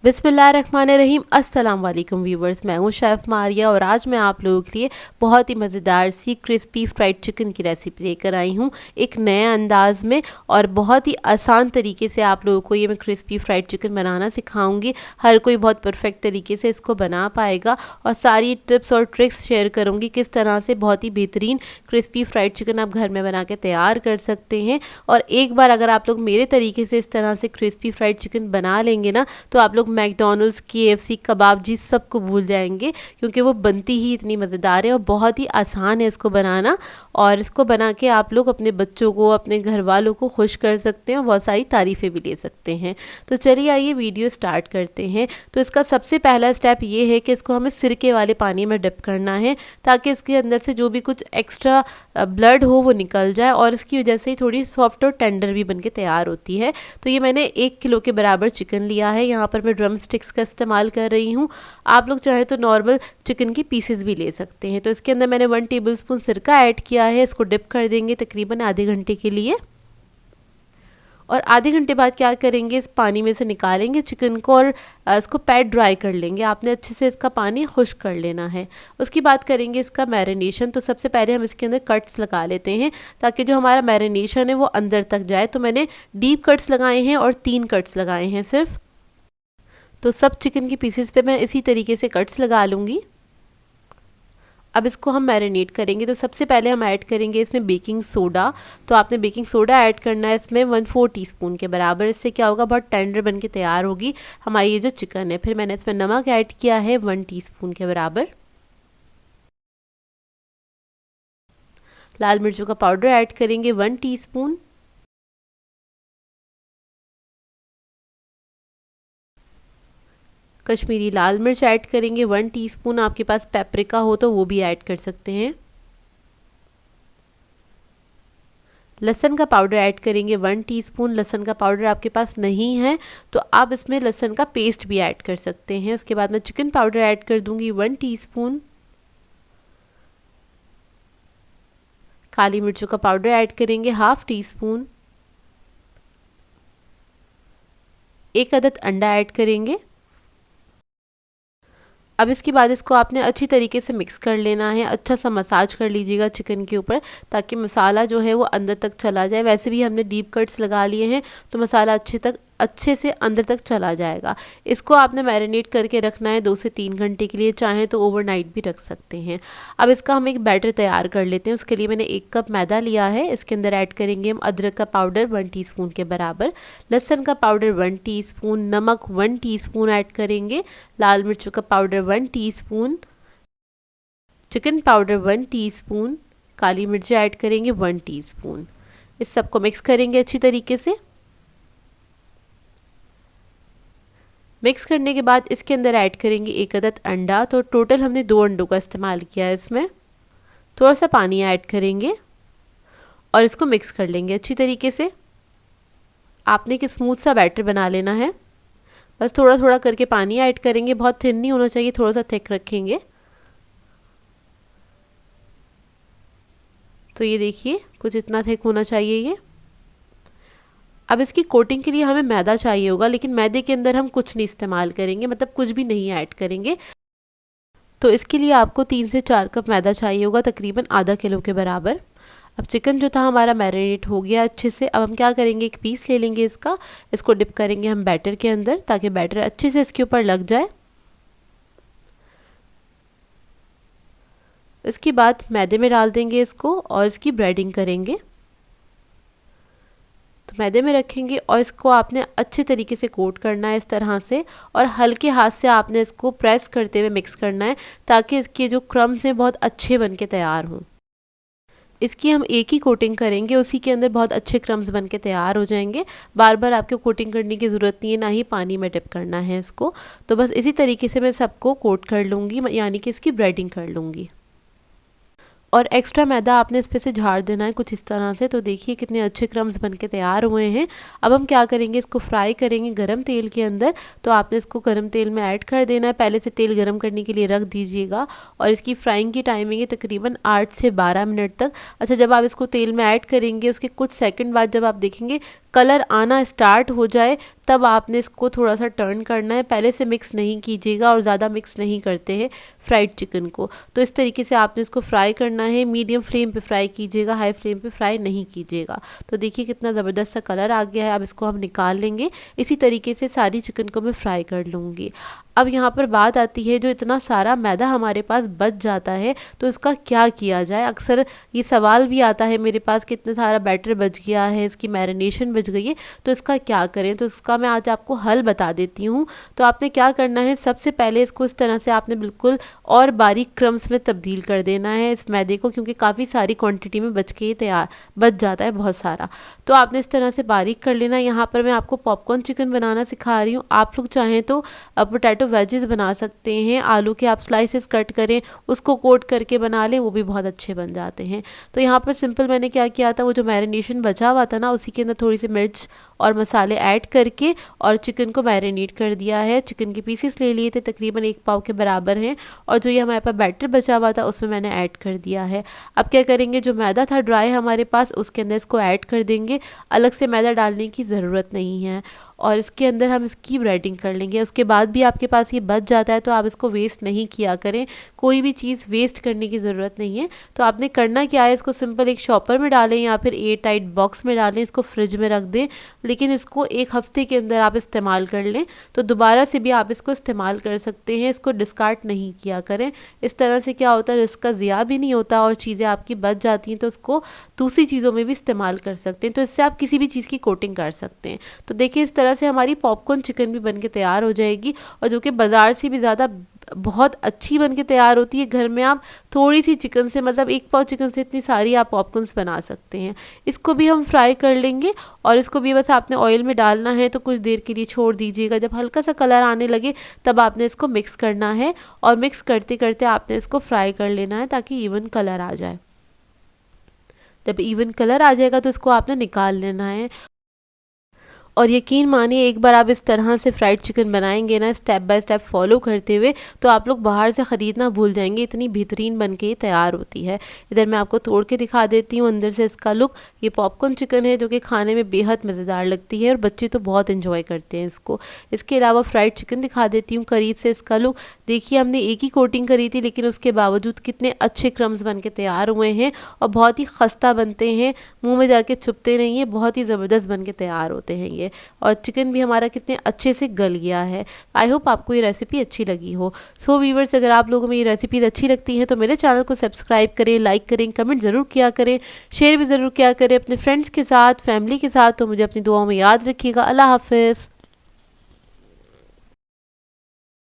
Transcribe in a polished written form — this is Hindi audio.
बिस्मिल्लाहिर्रहमानिर्रहीम। अस्सलाम वालेकुम व्यूवर्स, मैं हूँ शेफ़ मारिया और आज मैं आप लोगों के लिए बहुत ही मज़ेदार सी क्रिस्पी फ्राइड चिकन की रेसिपी लेकर आई हूँ एक नए अंदाज में। और बहुत ही आसान तरीके से आप लोगों को ये मैं क्रिस्पी फ्राइड चिकन बनाना सिखाऊंगी। हर कोई बहुत परफेक्ट तरीके से इसको बना पाएगा और सारी टिप्स और ट्रिक्स शेयर करूँगी किस तरह से बहुत ही बेहतरीन क्रिस्पी फ्राइड चिकन आप घर में बना के तैयार कर सकते हैं। और एक बार अगर आप लोग मेरे तरीके से इस तरह से क्रिस्पी फ्राइड चिकन बना लेंगे ना, तो आप लोग मैकडॉनल्ड्स, KFC, कबाबजी सबको भूल जाएंगे, क्योंकि वो बनती ही इतनी मज़ेदार है और बहुत ही आसान है इसको बनाना। और इसको बना के आप लोग अपने बच्चों को, अपने घर वालों को खुश कर सकते हैं और बहुत सारी तारीफ़ें भी ले सकते हैं। तो चलिए आइए वीडियो स्टार्ट करते हैं। तो इसका सबसे पहला स्टेप ये है कि इसको हमें सिरके वाले पानी में डिप करना है, ताकि इसके अंदर से जो भी कुछ एक्स्ट्रा ब्लड हो वो निकल जाए और इसकी वजह से थोड़ी सॉफ्ट और टेंडर भी बन के तैयार होती है। तो ये मैंने 1 किलो के बराबर चिकन लिया है। यहाँ पर मैं ड्रम स्टिक्स का इस्तेमाल कर रही हूँ। आप लोग चाहे तो नॉर्मल चिकन की पीसेस भी ले सकते हैं। तो इसके अंदर मैंने 1 टेबलस्पून सिरका ऐड किया है। इसको डिप कर देंगे तकरीबन आधे घंटे के लिए। और आधे घंटे बाद क्या करेंगे, इस पानी में से निकालेंगे चिकन को और इसको पैड ड्राई कर लेंगे। आपने अच्छे से इसका पानी खुश्क कर लेना है। उसकी बात करेंगे इसका मैरिनेशन। तो सबसे पहले हम इसके अंदर कट्स लगा लेते हैं, ताकि जो हमारा मैरिनेशन है वो अंदर तक जाए। तो मैंने डीप कट्स लगाए हैं और 3 कट्स लगाए हैं सिर्फ। तो सब चिकन की पीसेस पे मैं इसी तरीके से कट्स लगा लूँगी। अब इसको हम मैरिनेट करेंगे। तो सबसे पहले हम ऐड करेंगे इसमें बेकिंग सोडा। तो आपने बेकिंग सोडा ऐड करना है इसमें 1/4 टीस्पून के बराबर। इससे क्या होगा, बहुत टेंडर बन के तैयार होगी हमारी ये जो चिकन है। फिर मैंने इसमें नमक ऐड किया है 1 टीस्पून के बराबर। लाल मिर्चों का पाउडर ऐड करेंगे 1 टीस्पून। कश्मीरी लाल मिर्च ऐड करेंगे 1 टीस्पून। आपके पास पेपरिका हो तो वो भी ऐड कर सकते हैं। लहसुन का पाउडर ऐड करेंगे 1 टीस्पून। लहसुन का पाउडर आपके पास नहीं है तो आप इसमें लहसुन का पेस्ट भी ऐड कर सकते हैं। उसके बाद मैं चिकन पाउडर ऐड कर दूंगी 1 टीस्पून। काली मिर्चों का पाउडर ऐड करेंगे 1/2 टीस्पून। 1 अदद अंडा ऐड करेंगे। अब इसके बाद इसको आपने अच्छी तरीके से मिक्स कर लेना है। अच्छा सा मसाज कर लीजिएगा चिकन के ऊपर, ताकि मसाला जो है वो अंदर तक चला जाए। वैसे भी हमने डीप कट्स लगा लिए हैं तो मसाला अच्छे से अंदर तक चला जाएगा। इसको आपने मैरिनेट करके रखना है 2 से 3 घंटे के लिए। चाहें तो ओवरनाइट भी रख सकते हैं। अब इसका हम एक बैटर तैयार कर लेते हैं। उसके लिए मैंने 1 कप मैदा लिया है। इसके अंदर ऐड करेंगे हम अदरक का पाउडर 1 टीस्पून के बराबर, लहसुन का पाउडर 1 टीस्पून, नमक 1 टीस्पून ऐड करेंगे, लाल मिर्चों का powder 1 teaspoon, chicken powder 1 teaspoon, काली मिर्चें ऐड करेंगे 1 टीस्पून। इस सबको मिक्स करेंगे अच्छी तरीके से। मिक्स करने के बाद इसके अंदर ऐड करेंगे 1 अदद अंडा। तो टोटल हमने 2 अंडों का इस्तेमाल किया है। इसमें थोड़ा सा पानी ऐड करेंगे और इसको मिक्स कर लेंगे अच्छी तरीके से। आपने एक स्मूथ सा बैटर बना लेना है। बस थोड़ा थोड़ा करके पानी ऐड करेंगे, बहुत थिन नहीं होना चाहिए, थोड़ा सा थिक रखेंगे। तो ये देखिए कुछ इतना थिक होना चाहिए ये। अब इसकी कोटिंग के लिए हमें मैदा चाहिए होगा, लेकिन मैदे के अंदर हम कुछ नहीं इस्तेमाल करेंगे, मतलब कुछ भी नहीं ऐड करेंगे। तो इसके लिए आपको 3 से 4 कप मैदा चाहिए होगा, तकरीबन आधा किलो के बराबर। अब चिकन जो था हमारा मैरिनेट हो गया अच्छे से। अब हम क्या करेंगे, एक पीस ले लेंगे इसका। इसको डिप करेंगे हम बैटर के अंदर, ताकि बैटर अच्छे से इसके ऊपर लग जाए। इसके बाद मैदे में डाल देंगे इसको और इसकी ब्रेडिंग करेंगे। तो मैदे में रखेंगे और इसको आपने अच्छे तरीके से कोट करना है इस तरह से, और हल्के हाथ से आपने इसको प्रेस करते हुए मिक्स करना है, ताकि इसके जो क्रम्स हैं बहुत अच्छे बन के तैयार हों। इसकी हम एक ही कोटिंग करेंगे, उसी के अंदर बहुत अच्छे क्रम्स बन के तैयार हो जाएंगे। बार बार आपको कोटिंग करने की ज़रूरत नहीं है, ना ही पानी में डिप करना है इसको। तो बस इसी तरीके से मैं सबको कोट कर लूँगी, यानी कि इसकी ब्रेडिंग कर लूँगी। और एक्स्ट्रा मैदा आपने इस पे से झाड़ देना है कुछ इस तरह से। तो देखिए कितने अच्छे क्रम्स बन के तैयार हुए हैं। अब हम क्या करेंगे, इसको फ्राई करेंगे गरम तेल के अंदर। तो आपने इसको गरम तेल में ऐड कर देना है, पहले से तेल गरम करने के लिए रख दीजिएगा। और इसकी फ्राइंग की टाइमिंग है तकरीबन 8 से 12 मिनट तक। अच्छा, जब आप इसको तेल में ऐड करेंगे उसके कुछ सेकंड बाद जब आप देखेंगे कलर आना स्टार्ट हो जाए, तब आपने इसको थोड़ा सा टर्न करना है। पहले से मिक्स नहीं कीजिएगा और ज़्यादा मिक्स नहीं करते हैं फ्राइड चिकन को। तो इस तरीके से आपने इसको फ्राई करना है। मीडियम फ्लेम पे फ्राई कीजिएगा, हाई फ्लेम पे फ्राई नहीं कीजिएगा। तो देखिए कितना ज़बरदस्त सा कलर आ गया है। अब इसको हम निकाल लेंगे। इसी तरीके से सारी चिकन को मैं फ्राई कर लूँगी। अब यहाँ पर बात आती है, जो इतना सारा मैदा हमारे पास बच जाता है तो इसका क्या किया जाए। अक्सर ये सवाल भी आता है मेरे पास कि इतना सारा बैटर बच गया है, इसकी मैरिनेशन बच गई है, तो इसका क्या करें। तो इसका मैं आज आपको हल बता देती हूँ। तो आपने क्या करना है, सबसे पहले इसको इस तरह से आपने बिल्कुल और बारीक क्रम्स में तब्दील कर देना है इस मैदे को, क्योंकि काफ़ी सारी क्वांटिटी में बच जाता है बहुत सारा। तो आपने इस तरह से बारीक कर लेना। यहाँ पर मैं आपको पॉपकॉर्न चिकन बनाना सिखा रही हूँ। आप लोग चाहें तो पोटैटो वेजेस बना सकते हैं। आलू के आप स्लाइसेस कट करें, उसको कोट करके बना लें, वो भी बहुत अच्छे बन जाते हैं। तो यहाँ पर सिंपल मैंने क्या किया था, वो जो मैरिनेशन बचा हुआ था ना, उसी के अंदर थोड़ी सी मिर्च और मसाले ऐड करके और चिकन को मैरिनेट कर दिया है। चिकन के पीसेस ले लिए थे, तकरीबन 1 पाव के बराबर हैं। और जो ये हमारे पास बैटर बचा हुआ था उसमें मैंने ऐड कर दिया है। अब क्या करेंगे, जो मैदा था ड्राई हमारे पास, उसके अंदर इसको ऐड कर देंगे। अलग से मैदा डालने की ज़रूरत नहीं है। और इसके अंदर हम इसकी ब्रेडिंग कर लेंगे। उसके बाद भी आपके पास ये बच जाता है तो आप इसको वेस्ट नहीं किया करें। कोई भी चीज़ वेस्ट करने की ज़रूरत नहीं है। तो आपने करना क्या है, इसको सिंपल एक शॉपर में डालें या फिर एयर टाइट बॉक्स में डालें, इसको फ्रिज में रख दें। लेकिन इसको 1 हफ्ते के अंदर आप इस्तेमाल कर लें, तो दोबारा से भी आप इसको इस्तेमाल कर सकते हैं। इसको डिस्कार्ड नहीं किया करें। इस तरह से क्या होता है, इसका ज़िया भी नहीं होता और चीज़ें आपकी बच जाती हैं, तो उसको दूसरी चीज़ों में भी इस्तेमाल कर सकते हैं। तो इससे आप किसी भी चीज़ की कोटिंग कर सकते हैं। तो देखिए इस तरह से हमारी पॉपकॉर्न चिकन भी बन के तैयार हो जाएगी, और जो कि बाज़ार से भी ज़्यादा बहुत अच्छी बन के तैयार होती है। घर में आप थोड़ी सी चिकन से, मतलब 1 पाव चिकन से इतनी सारी आप पॉपकॉर्न्स बना सकते हैं। इसको भी हम फ्राई कर लेंगे, और इसको भी बस आपने ऑयल में डालना है, तो कुछ देर के लिए छोड़ दीजिएगा। जब हल्का सा कलर आने लगे तब आपने इसको मिक्स करना है, और मिक्स करते करते आपने इसको फ्राई कर लेना है ताकि इवन कलर आ जाए। जब इवन कलर आ जाएगा तो इसको आपने निकाल लेना है। और यकीन मानिए, एक बार आप इस तरह से फ्राइड चिकन बनाएंगे ना, स्टेप बाय स्टेप फॉलो करते हुए, तो आप लोग बाहर से ख़रीदना भूल जाएंगे। इतनी बेहतरीन बन के ये तैयार होती है। इधर मैं आपको तोड़ के दिखा देती हूँ अंदर से इसका लुक। ये पॉपकॉर्न चिकन है जो कि खाने में बेहद मज़ेदार लगती है, और बच्चे तो बहुत इंजॉय करते हैं इसको। इसके अलावा फ्राइड चिकन दिखा देती हूँ करीब से इसका लुक। देखिए हमने एक ही कोटिंग करी थी, लेकिन उसके बावजूद कितने अच्छे क्रम्स बन के तैयार हुए हैं, और बहुत ही खस्ता बनते हैं, मुँह में जाके छुपते नहीं है, बहुत ही ज़बरदस्त बन के तैयार होते हैं ये। और चिकन भी हमारा कितने अच्छे से गल गया है। आई होप आपको ये रेसिपी अच्छी लगी हो। सो व्यूअर्स, अगर आप लोगों में ये रेसिपीज अच्छी लगती हैं तो मेरे चैनल को सब्सक्राइब करें, लाइक करें, कमेंट ज़रूर किया करें, शेयर भी ज़रूर किया करें अपने फ्रेंड्स के साथ, फैमिली के साथ। तो मुझे अपनी दुआओं में याद रखिएगा। अल्लाह हाफ़िज़।